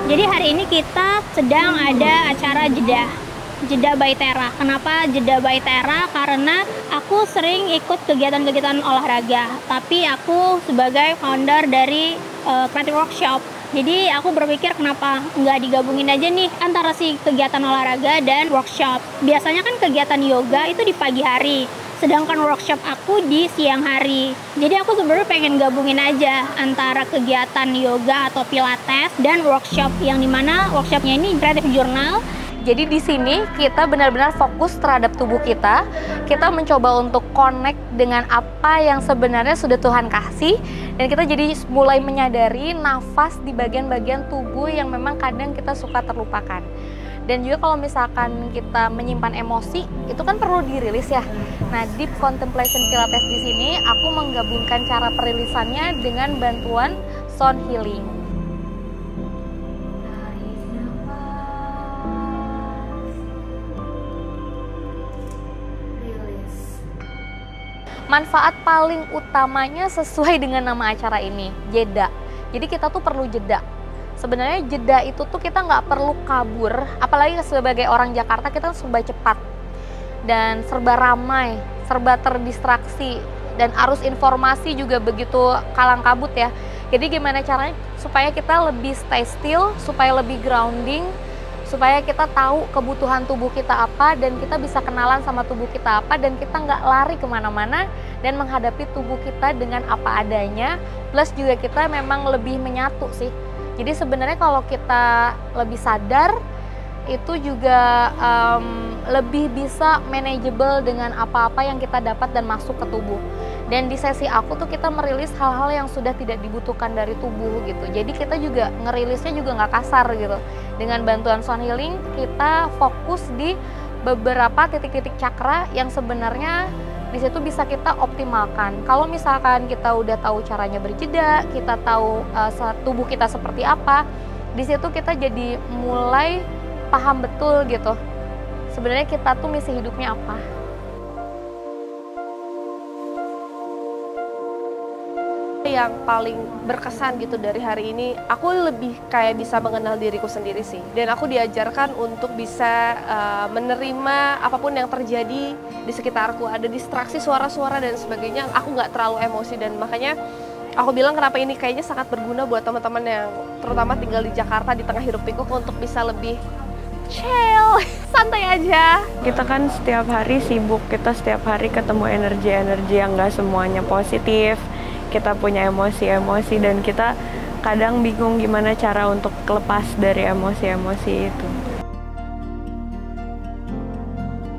Jadi hari ini kita sedang ada acara jeda by Tera. Kenapa jeda by Tera? Karena aku sering ikut kegiatan-kegiatan olahraga, tapi aku sebagai founder dari Creative Workshop. Jadi aku berpikir kenapa nggak digabungin aja nih antara si kegiatan olahraga dan workshop. Biasanya kan kegiatan yoga itu di pagi hari, sedangkan workshop aku di siang hari. Jadi aku sebenarnya pengen gabungin aja antara kegiatan yoga atau pilates dan workshop, yang dimana workshopnya ini creative journal. Jadi di sini kita benar-benar fokus terhadap tubuh kita. Kita mencoba untuk connect dengan apa yang sebenarnya sudah Tuhan kasih, dan kita jadi mulai menyadari nafas di bagian-bagian tubuh yang memang kadang kita suka terlupakan. Dan juga kalau misalkan kita menyimpan emosi, itu kan perlu dirilis ya. Nah, Deep Contemplation Pilates di sini aku menggabungkan cara perilisannya dengan bantuan sound healing. Manfaat paling utamanya sesuai dengan nama acara ini, jeda. Jadi kita tuh perlu jeda. Sebenarnya jeda itu tuh kita nggak perlu kabur, apalagi sebagai orang Jakarta kita serba cepat dan serba ramai, serba terdistraksi, dan arus informasi juga begitu kalang kabut ya. Jadi gimana caranya supaya kita lebih stay still, supaya lebih grounding, supaya kita tahu kebutuhan tubuh kita apa, dan kita bisa kenalan sama tubuh kita apa, dan kita nggak lari kemana-mana dan menghadapi tubuh kita dengan apa adanya. Plus juga kita memang lebih menyatu sih. Jadi sebenarnya kalau kita lebih sadar, itu juga lebih bisa manageable dengan apa-apa yang kita dapat dan masuk ke tubuh. Dan di sesi aku tuh kita merilis hal-hal yang sudah tidak dibutuhkan dari tubuh gitu. Jadi kita juga ngerilisnya juga nggak kasar gitu. Dengan bantuan sound healing, kita fokus di beberapa titik-titik cakra yang sebenarnya di situ bisa kita optimalkan. Kalau misalkan kita udah tahu caranya berjeda, kita tahu tubuh kita seperti apa, di situ kita jadi mulai paham betul gitu. Sebenarnya kita tuh misi hidupnya apa. Yang paling berkesan gitu dari hari ini, aku lebih kayak bisa mengenal diriku sendiri sih. Dan aku diajarkan untuk bisa menerima apapun yang terjadi di sekitarku. Ada distraksi, suara-suara dan sebagainya, aku nggak terlalu emosi. Dan makanya aku bilang kenapa ini kayaknya sangat berguna buat teman-teman yang terutama tinggal di Jakarta di tengah hiruk pikuk, untuk bisa lebih chill, santai aja. Kita kan setiap hari sibuk, kita setiap hari ketemu energi-energi yang nggak semuanya positif. Kita punya emosi-emosi dan kita kadang bingung gimana cara untuk lepas dari emosi-emosi itu.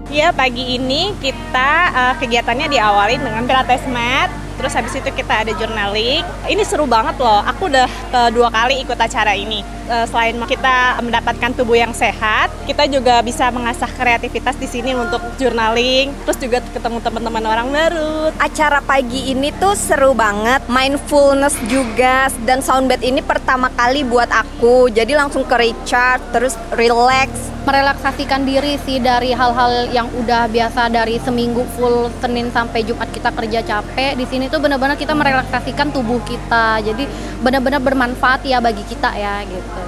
Ya, pagi ini kita kegiatannya diawali dengan pilates mat, terus habis itu kita ada journaling. Ini seru banget loh, aku udah kedua kali ikut acara ini. Selain kita mendapatkan tubuh yang sehat, kita juga bisa mengasah kreativitas di sini untuk journaling, terus juga ketemu teman-teman orang baru. Acara pagi ini tuh seru banget, mindfulness juga, dan soundbath ini pertama kali buat aku, jadi langsung ke recharge, terus relax. Merelaksasikan diri sih dari hal-hal yang udah biasa dari seminggu full Senin sampai Jumat kita kerja capek. Di sini tuh benar-benar kita merelaksasikan tubuh kita, jadi benar-benar bermanfaat ya bagi kita ya gitu.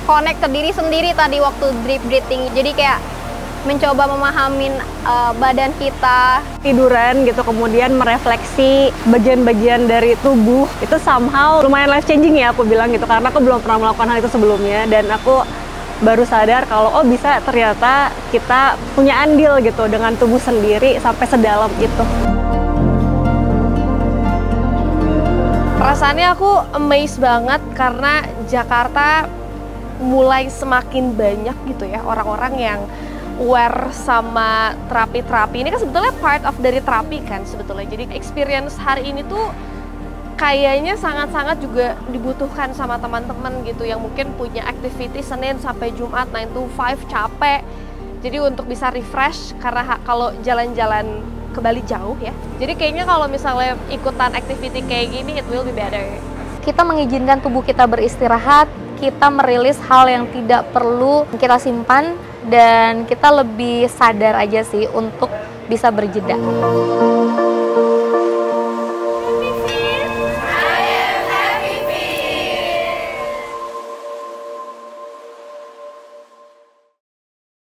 Connect ke diri sendiri tadi waktu deep breathing, jadi kayak mencoba memahamin badan kita. Tiduran gitu, kemudian merefleksi bagian-bagian dari tubuh, itu somehow lumayan life changing ya aku bilang gitu, karena aku belum pernah melakukan hal itu sebelumnya, dan aku baru sadar kalau oh bisa ternyata kita punya andil gitu dengan tubuh sendiri sampai sedalam itu. Perasaannya aku amazed banget karena Jakarta mulai semakin banyak gitu ya orang-orang yang aware sama terapi-terapi. Ini kan sebetulnya part of dari terapi kan sebetulnya. Jadi experience hari ini tuh kayaknya sangat-sangat juga dibutuhkan sama teman-teman gitu yang mungkin punya activity Senin sampai Jumat 9 to 5 capek. Jadi untuk bisa refresh, karena kalau jalan-jalan ke Bali jauh ya. Jadi kayaknya kalau misalnya ikutan activity kayak gini, it will be better. Kita mengizinkan tubuh kita beristirahat, kita merilis hal yang tidak perlu kita simpan, dan kita lebih sadar aja sih untuk bisa berjeda.